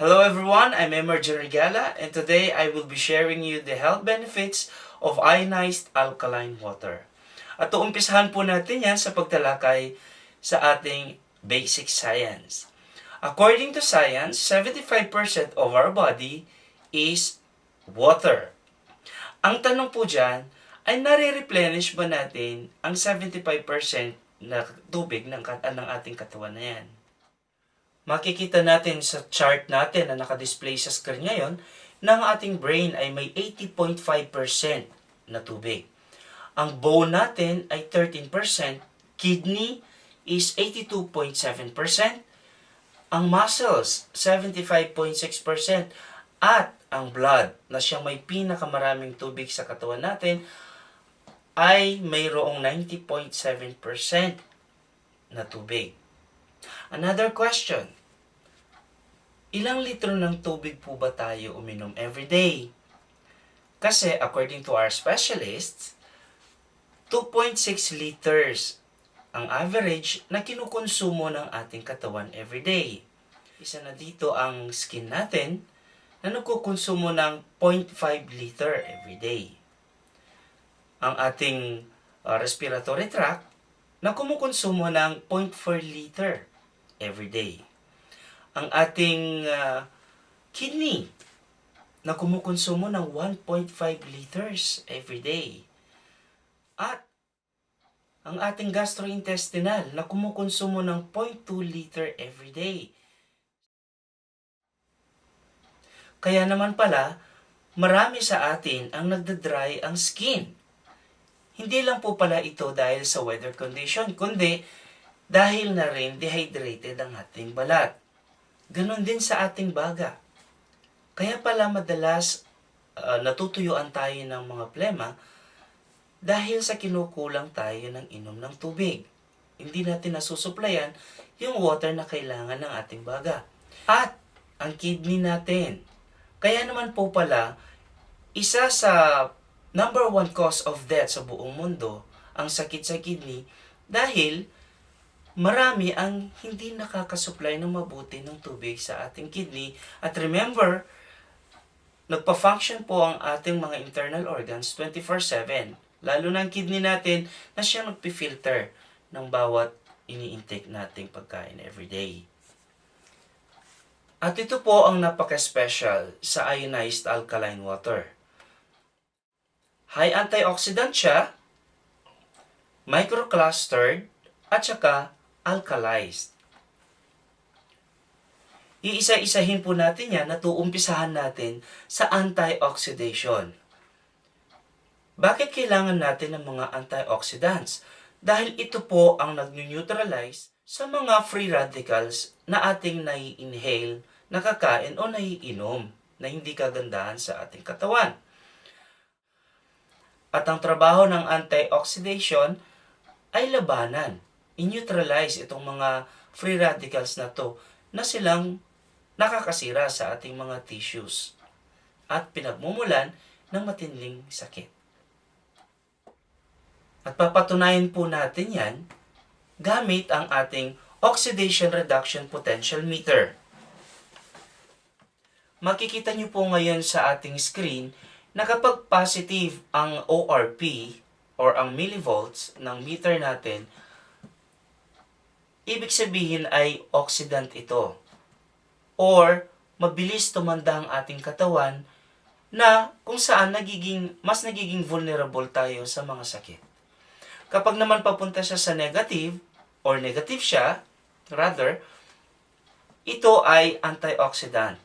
Hello everyone, I'm Emergen Regala and today I will be sharing you the health benefits of ionized alkaline water. At uumpisahan po natin yan sa pagtalakay sa ating basic science. According to science, 75% of our body is water. Ang tanong po dyan, ay nare-replenish ba natin ang 75% na tubig ng ating katawan na yan? Makikita natin sa chart natin na nakadisplay sa screen ngayon na ang ating brain ay may 80.5% na tubig. Ang bone natin ay 13%, kidney is 82.7%, ang muscles 75.6%, at ang blood na siyang may pinakamaraming tubig sa katawan natin ay mayroong 90.7% na tubig. Another question, ilang litro ng tubig po ba tayo uminom every day? Kasi according to our specialists, 2.6 liters ang average na kinukonsumo ng ating katawan every day. Isa na dito ang skin natin na nagkukonsumo ng 0.5 liter every day. Ang ating respiratory tract na kumukonsumo ng 0.4 liter every day. Ang ating kidney na kumukonsumo ng 1.5 liters every day. At ang ating gastrointestinal na kumukonsumo ng 0.2 liter every day. Kaya naman pala, marami sa atin ang nagdadry ang skin. Hindi lang po pala ito dahil sa weather condition, kundi dahil na rin dehydrated ang ating balat. Ganon din sa ating baga. Kaya pala madalas natutuyuan tayo ng mga plema dahil sa kinukulang tayo ng inom ng tubig. Hindi natin nasusuplayan yung water na kailangan ng ating baga. At ang kidney natin. Kaya naman po pala, isa sa number 1 cause of death sa buong mundo, ang sakit sa kidney, dahil marami ang hindi nakakasupply ng mabuti ng tubig sa ating kidney. At remember, nagpa-function po ang ating mga internal organs 24/7. Lalo na ang kidney natin na siyang nagpi-filter ng bawat ini-intake nating pagkain everyday. At ito po ang napaka-special sa ionized alkaline water. High antioxidant siya, microclustered, at saka alkalized. Iisa-isahin po natin yan at uumpisahan natin sa antioxidation. Bakit kailangan natin ng mga antioxidants? Dahil ito po ang nag-neutralize sa mga free radicals na ating nai-inhale, nakakain o naiinom na hindi kagandahan sa ating katawan. At ang trabaho ng antioxidation ay labanan, i-neutralize itong mga free radicals na to na silang nakakasira sa ating mga tissues at pinagmumulan ng matinding sakit. At papatunayan po natin yan gamit ang ating oxidation reduction potential meter. Makikita nyo po ngayon sa ating screen na kapag positive ang ORP or ang millivolts ng meter natin, ibig sabihin ay oxidant ito. Or mabilis tumanda ang ating katawan na kung saan mas nagiging vulnerable tayo sa mga sakit. Kapag naman papunta siya sa negative, or negative siya, rather, ito ay antioxidant.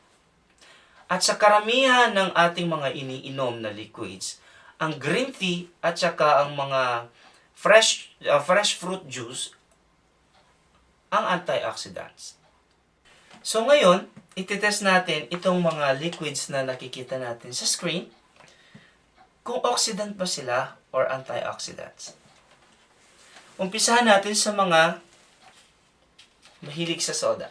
At sa karamihan ng ating mga iniinom na liquids, ang green tea at saka ang mga fresh fruit juice ang antioxidants. So ngayon, ititest natin itong mga liquids na nakikita natin sa screen kung oxidant ba sila or antioxidants. Umpisahan natin sa mga mahilig sa soda.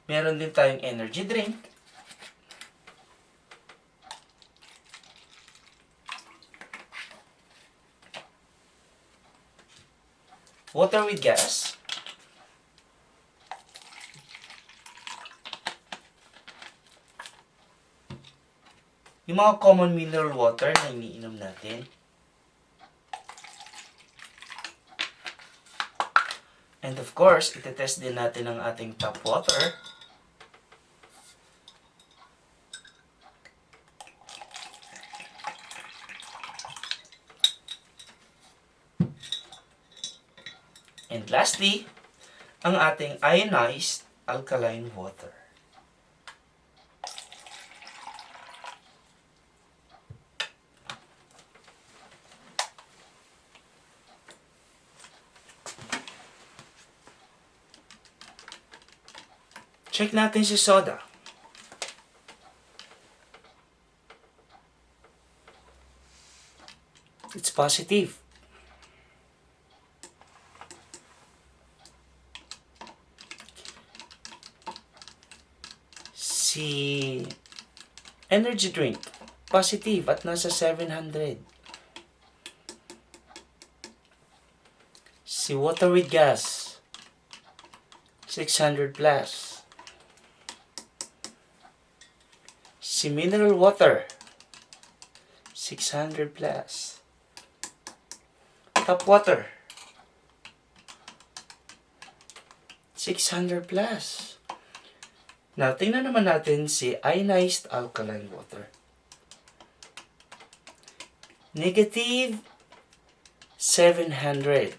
Meron din tayong energy drink. Water with gas. Yung mga common mineral water na iniinom natin. And of course, itetest din natin ang ating tap water. And lastly, ang ating ionized alkaline water. Check natin si soda. It's positive. Si energy drink, positive at nasa 700. Si water with gas, 600 plus. Si mineral water, 600 plus. Tap water, 600 plus. Now, tingnan naman natin si ionized alkaline water. Negative 700.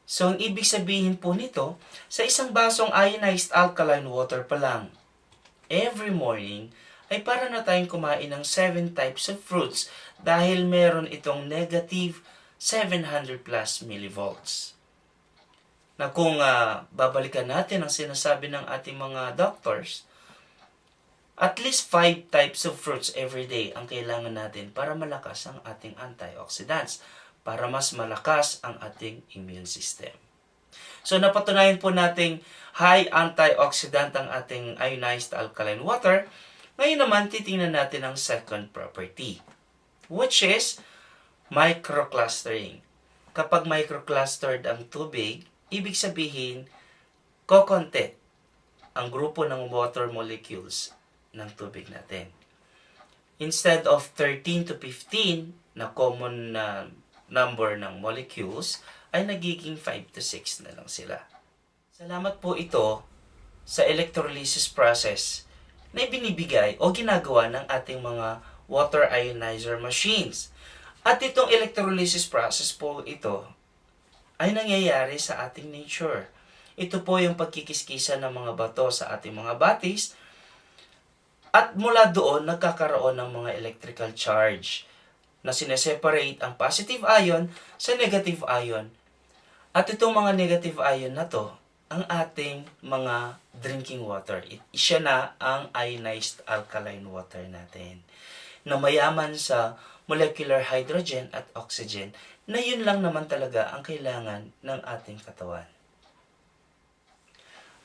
So, ang ibig sabihin po nito, sa isang basong ionized alkaline water pa lang, every morning, ay para na tayong kumain ng 7 types of fruits dahil meron itong negative 700 plus millivolts. Na kung babalikan natin ang sinasabi ng ating mga doctors, at least 5 types of fruits every day ang kailangan natin para malakas ang ating antioxidants, para mas malakas ang ating immune system. So napatunayan po nating high antioxidant ang ating ionized alkaline water. Ngayon naman titingnan natin ang second property, which is microclustering. Kapag microclustered ang tubig, ibig sabihin, kokonte ang grupo ng water molecules ng tubig natin. Instead of 13 to 15 na common na number ng molecules, ay nagiging 5 to 6 na lang sila. Salamat po ito sa electrolysis process na ibinibigay o ginagawa ng ating mga water ionizer machines. At itong electrolysis process po ito ay nangyayari sa ating nature. Ito po yung pagkikiskisa ng mga bato sa ating mga batis at mula doon nagkakaroon ng mga electrical charge na sineseparate ang positive ion sa negative ion. At itong mga negative ion na to, ang ating mga drinking water. Siya na ang ionized alkaline water natin na mayaman sa molecular hydrogen at oxygen na yun lang naman talaga ang kailangan ng ating katawan.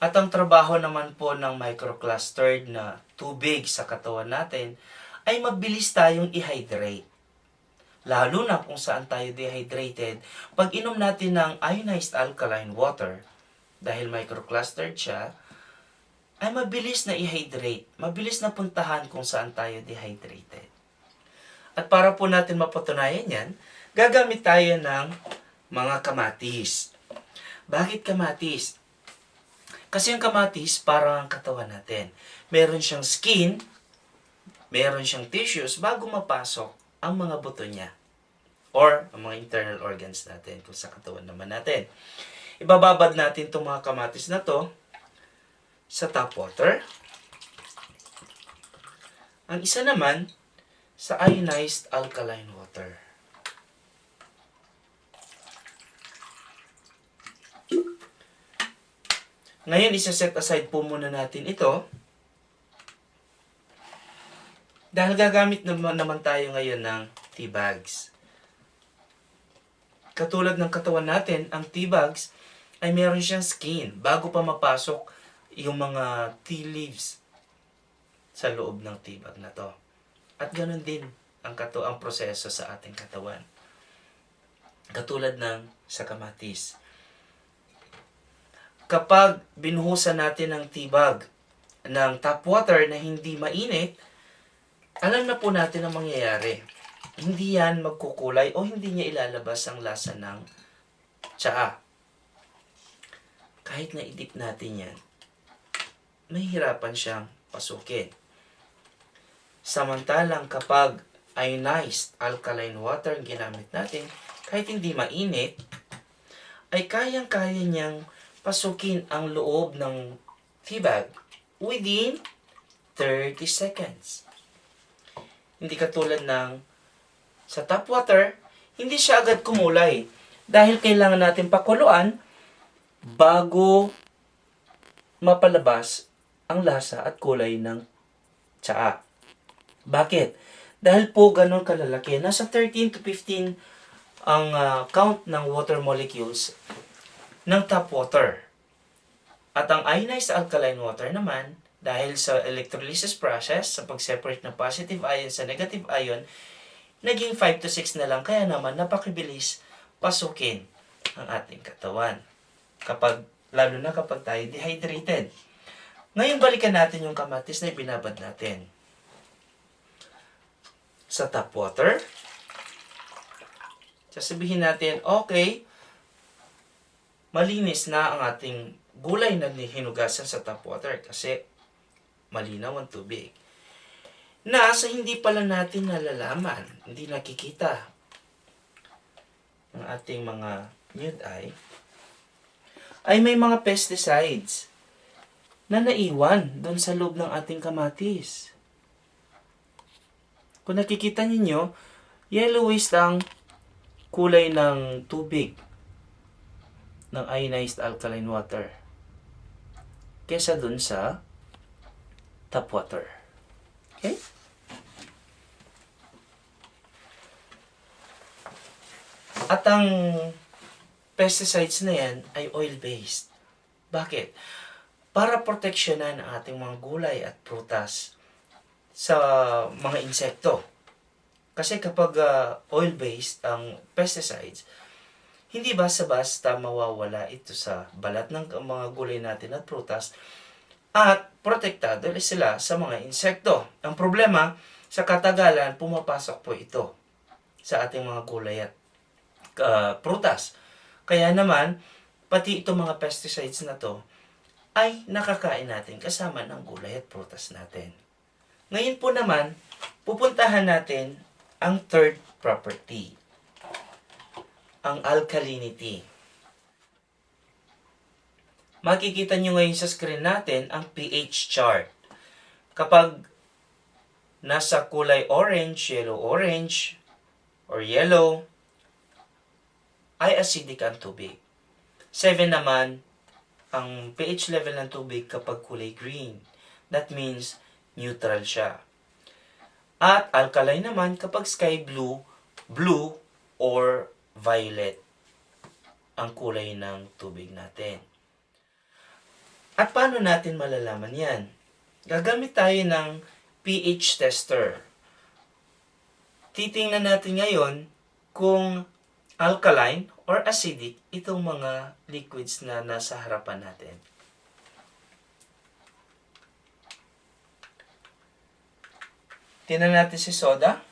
At ang trabaho naman po ng microclustered na tubig sa katawan natin ay mabilis tayong i-hydrate. Lalo na kung saan tayo dehydrated, pag inom natin ng ionized alkaline water, dahil microclustered siya, ay mabilis na i-hydrate, mabilis na puntahan kung saan tayo dehydrated. At para po natin mapatunayan yan, gagamit tayo ng mga kamatis. Bakit kamatis? Kasi ang kamatis parang ang katawan natin. Meron siyang skin, meron siyang tissues bago mapasok ang mga buto niya. Or ang mga internal organs natin kung sa katawan naman natin. Ibababad natin itong mga kamatis na to sa tap water. Ang isa naman sa ionized alkaline water. Ngayon, isa-set aside po muna natin ito. Dahil gagamit naman tayo ngayon ng tea bags. Katulad ng katawan natin, ang tea bags ay meron siyang skin bago pa mapasok yung mga tea leaves sa loob ng tea bag na to. At ganoon din ang proseso sa ating katawan. Katulad ng sa kamatis. Kapag binuhusan natin ng tea bag ng tap water na hindi mainit, alam na po natin ang mangyayari. Hindi yan magkukulay o hindi niya ilalabas ang lasa ng tsaa. Kahit na idip natin yan, mahihirapan siyang pasukin. Samantalang kapag ionized alkaline water ang ginamit natin, kahit hindi mainit, ay kayang-kaya niyang pasukin ang loob ng tea bag within 30 seconds. Hindi katulad ng sa tap water, hindi siya agad kumulay dahil kailangan natin pakuluan bago mapalabas ang lasa at kulay ng tsaa. Bakit? Dahil po ganun kalalaki. Nasa 13 to 15 ang count ng water molecules ng tap water. At ang ionized alkaline water naman, dahil sa electrolysis process, sa pag-separate ng positive ion sa negative ion, naging 5 to 6 na lang. Kaya naman, napakibilis pasukin ang ating katawan. Lalo na kapag tayo dehydrated. Ngayon, balikan natin yung kamatis na ibinabad natin. Sa tap water, sasabihin natin, okay, malinis na ang ating gulay na hinugasan sa tap water kasi malinaw ang tubig. Sa hindi pala natin nalalaman, hindi nakikita ng ating mga nude eye, ay may mga pesticides na naiwan doon sa loob ng ating kamatis. Kung nakikita ninyo, yellowish ang kulay ng tubig ng ionized alkaline water kesa dun sa tap water. Okay? At ang pesticides na yan ay oil-based. Bakit? Para proteksyonan ang ating mga gulay at prutas sa mga insekto. Kasi kapag oil-based ang pesticides, hindi basta-basta mawawala ito sa balat ng mga gulay natin at prutas at protektado sila sa mga insekto. Ang problema, sa katagalan, pumapasok po ito sa ating mga gulay at prutas. Kaya naman, pati itong mga pesticides na to ay nakakain natin kasama ng gulay at prutas natin. Ngayon po naman, pupuntahan natin ang third property, ang alkalinity. Makikita nyo ngayon sa screen natin ang pH chart. Kapag nasa kulay orange, yellow-orange, or yellow, ay acidic ang tubig. 7 naman ang pH level ng tubig kapag kulay green. That means neutral siya. At alkaline naman kapag sky blue, blue, or violet ang kulay ng tubig natin. At paano natin malalaman yan? Gagamit tayo ng pH tester. Titingnan natin ngayon kung alkaline or acidic itong mga liquids na nasa harapan natin. Tingnan natin si soda.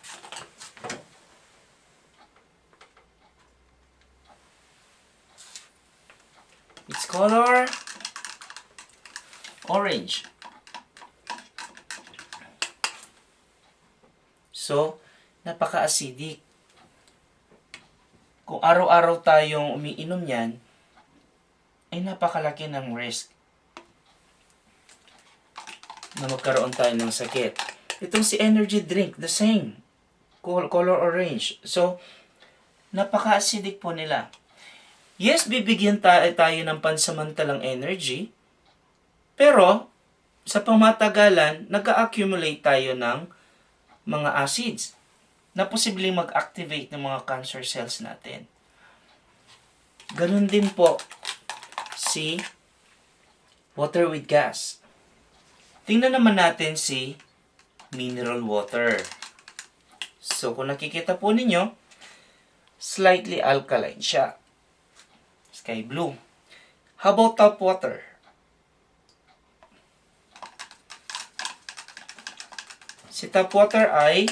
Its color orange. So, napaka-acidic. Kung araw-araw tayong umiinom yan, ay napakalaki ng risk na magkaroon tayo ng sakit. Itong si energy drink, the same. Color orange. So, napaka-acidic po nila. Yes, bibigyan tayo ng pansamantalang energy, pero sa pamatagalan, nag-accumulate tayo ng mga acids na posibleng mag-activate ng mga cancer cells natin. Ganun din po si water with gas. Tingnan naman natin si mineral water. So, kung nakikita po ninyo, slightly alkaline siya. Sky blue. How about tap water? Si tap water ay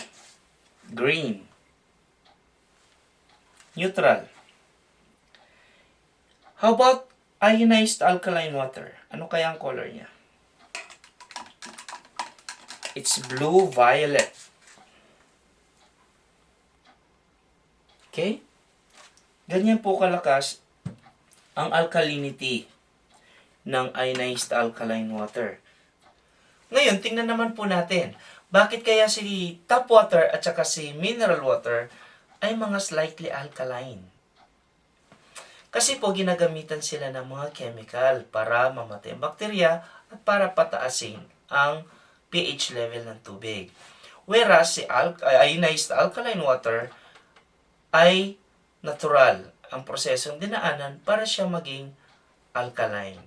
green. Neutral. How about ionized alkaline water? Ano kaya ang color niya? It's blue-violet. Okay? Ganyan po kalakas ang alkalinity ng ionized alkaline water. Ngayon, tingnan naman po natin, bakit kaya si tap water at saka si mineral water ay mga slightly alkaline? Kasi po ginagamitan sila ng mga chemical para mamatay ang bakterya at para pataasin ang pH level ng tubig. Whereas si ionized alkaline water ay natural ang prosesong dinaanan para siya maging alkaline.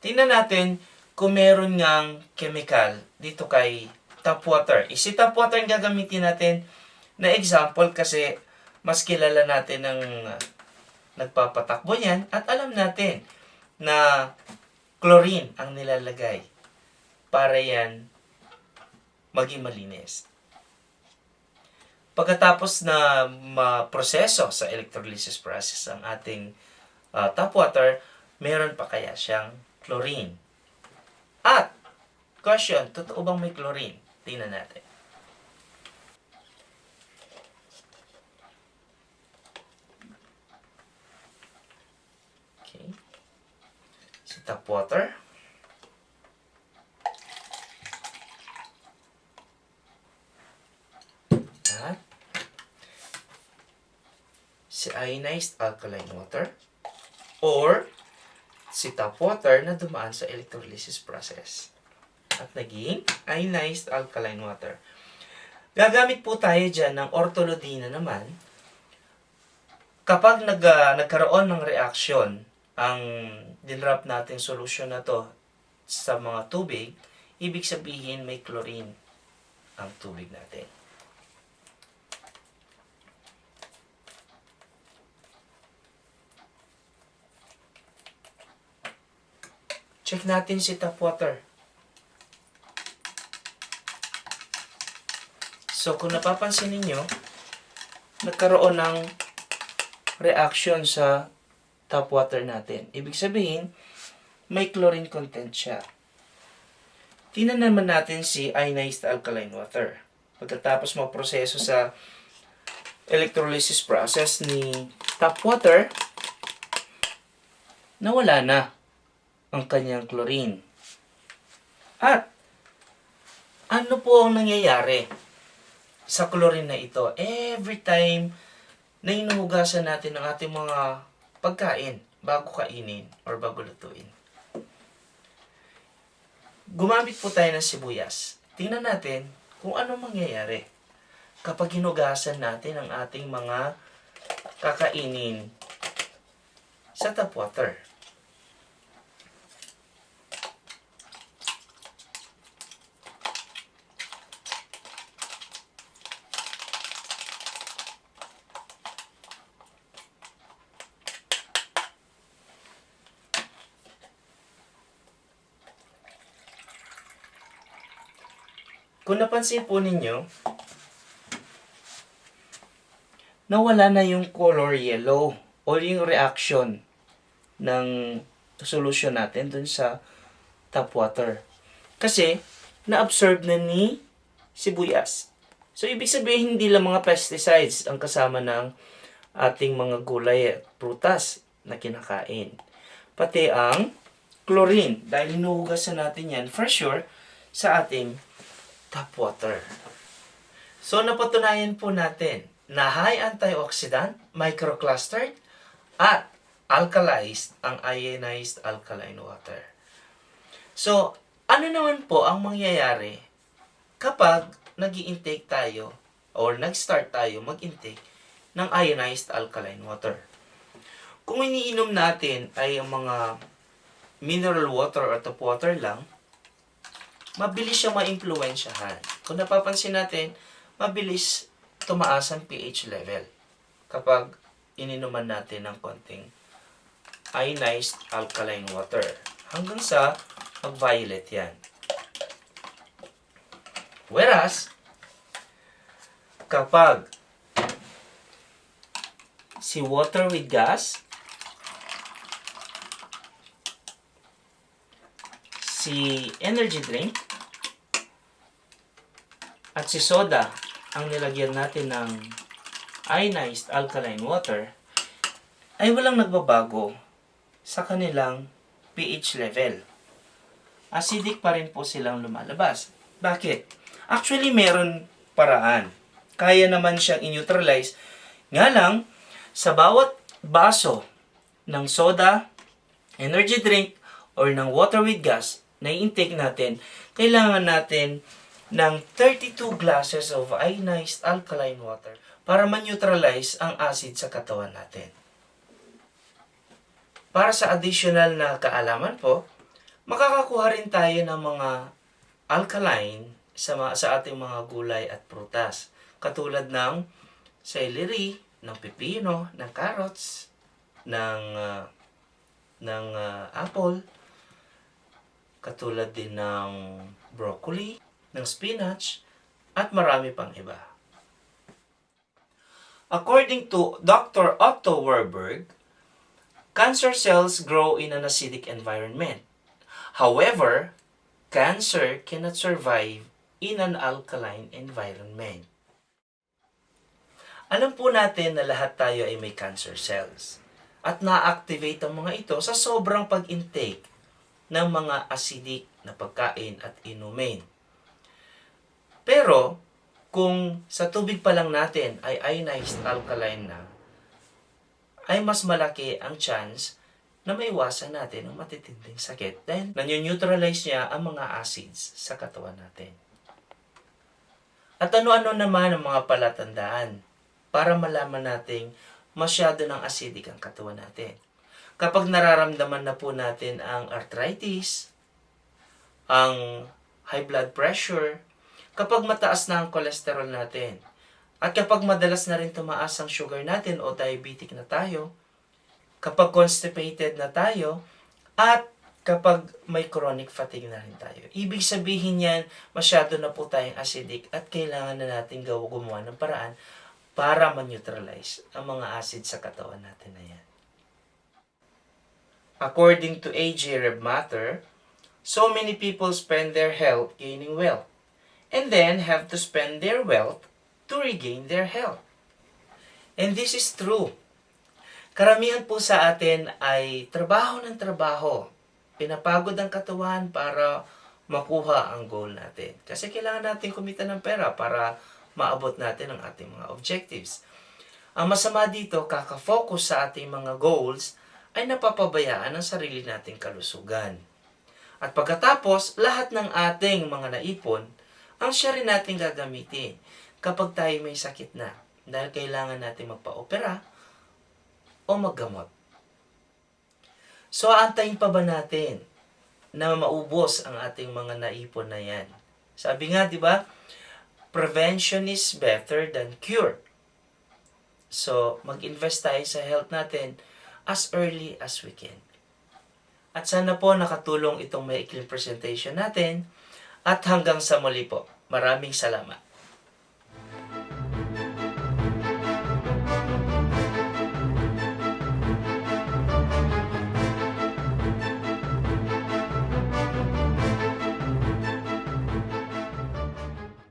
Tingnan natin kung meron ngang chemical dito kay tap water. Si tap water ang gagamitin natin na example kasi mas kilala natin ng nagpapatakbo niyan at alam natin na chlorine ang nilalagay para yan maging malinis. Pagkatapos na maproseso sa electrolysis process ang ating tap water, meron pa kaya siyang chlorine. At, question, totoo bang may chlorine? Tingnan natin. Okay. Si tap water. At si ionized alkaline water or si tap water na dumaan sa electrolysis process at naging ionized alkaline water. Gagamit po tayo dyan ng ortolodina naman kapag nagkaroon ng reaksyon ang dinrap nating solusyon na to sa mga tubig, ibig sabihin may chlorine ang tubig natin. Check natin si tap water. So, kung napapansin ninyo, nagkaroon ng reaction sa tap water natin. Ibig sabihin, may chlorine content siya. Tingnan naman natin si ionized alkaline water. Pagkatapos maproseso sa electrolysis process ni tap water, nawala na ang kanyang chlorine. At, ano po ang nangyayari sa chlorine na ito? Every time na inuhugasan natin ang ating mga pagkain bago kainin or bago lutuin. Gumamit po tayo ng sibuyas. Tingnan natin kung ano mangyayari kapag hinugasan natin ang ating mga kakainin sa tap water. Kung napansin po ninyo, nawala na yung color yellow o yung reaction ng solution natin dun sa tap water. Kasi, na-absorb na ni sibuyas. So, ibig sabihin, hindi lang mga pesticides ang kasama ng ating mga gulay at prutas na kinakain. Pati ang chlorine. Dahil hinuhugasan natin yan, for sure, sa ating tap water. So, napatunayan po natin na high antioxidant, microclustered, at alkalized ang ionized alkaline water. So, ano naman po ang mangyayari kapag nag-i-intake tayo or nag-start tayo mag-intake ng ionized alkaline water? Kung iniinom natin ay ang mga mineral water or tap water lang, mabilis siya ma-impluwensyahan. Kung napapansin natin, mabilis tumaas ang pH level kapag ininuman natin ng konting ionized alkaline water. Hanggang sa mag-violet yan. Whereas, kapag si water with gas, si energy drink, at si soda ang nilagyan natin ng ionized alkaline water, ay walang nagbabago sa kanilang pH level. Acidic pa rin po silang lumalabas. Bakit? Actually, meron paraan. Kaya naman siyang i-neutralize. Nga lang, sa bawat baso ng soda, energy drink, or ng water with gas na i-intake natin, kailangan natin ng 32 glasses of ionized alkaline water para ma-neutralize ang acid sa katawan natin. Para sa additional na kaalaman po, makakakuha rin tayo ng mga alkaline sa ating mga gulay at prutas. Katulad ng celery, ng pipino, ng carrots, ng apple, katulad din ng broccoli, ng spinach, at marami pang iba. According to Dr. Otto Warburg, cancer cells grow in an acidic environment. However, cancer cannot survive in an alkaline environment. Alam po natin na lahat tayo ay may cancer cells at na-activate ang mga ito sa sobrang pag-intake ng mga acidic na pagkain at inumin. Pero, kung sa tubig pa lang natin ay ionized alkaline na, ay mas malaki ang chance na maiwasan natin ang matitinding sakit dahil nanyo-neutralize niya ang mga acids sa katawan natin. At ano-ano naman ang mga palatandaan para malaman nating masyado ng acidic ang katawan natin. Kapag nararamdaman na po natin ang arthritis, ang high blood pressure, kapag mataas na ang cholesterol natin, at kapag madalas na rin tumaas ang sugar natin o diabetic na tayo, kapag constipated na tayo, at kapag may chronic fatigue na rin tayo. Ibig sabihin yan, masyado na po tayong acidic at kailangan na natin gumawa ng paraan para ma-neutralize ang mga acid sa katawan natin na yan. According to A.J. Rebmatter, so many people spend their health gaining wealth and then have to spend their wealth to regain their health. And this is true. Karamihan po sa atin ay trabaho ng trabaho. Pinapagod ang katawan para makuha ang goal natin. Kasi kailangan natin kumita ng pera para maabot natin ang ating mga objectives. Ang masama dito, kaka-focus sa ating mga goals ay napapabayaan ang sarili nating kalusugan. At pagkatapos, lahat ng ating mga naipon ang siya rin natin gagamitin kapag tayo may sakit na dahil kailangan natin magpa-opera o maggamot. So, aantayin pa ba natin na maubos ang ating mga naipon na yan? Sabi nga, di ba? Prevention is better than cure. So, mag-invest tayo sa health natin as early as we can. At sana po nakatulong itong maikling presentation natin. At hanggang sa muli po. Maraming salamat.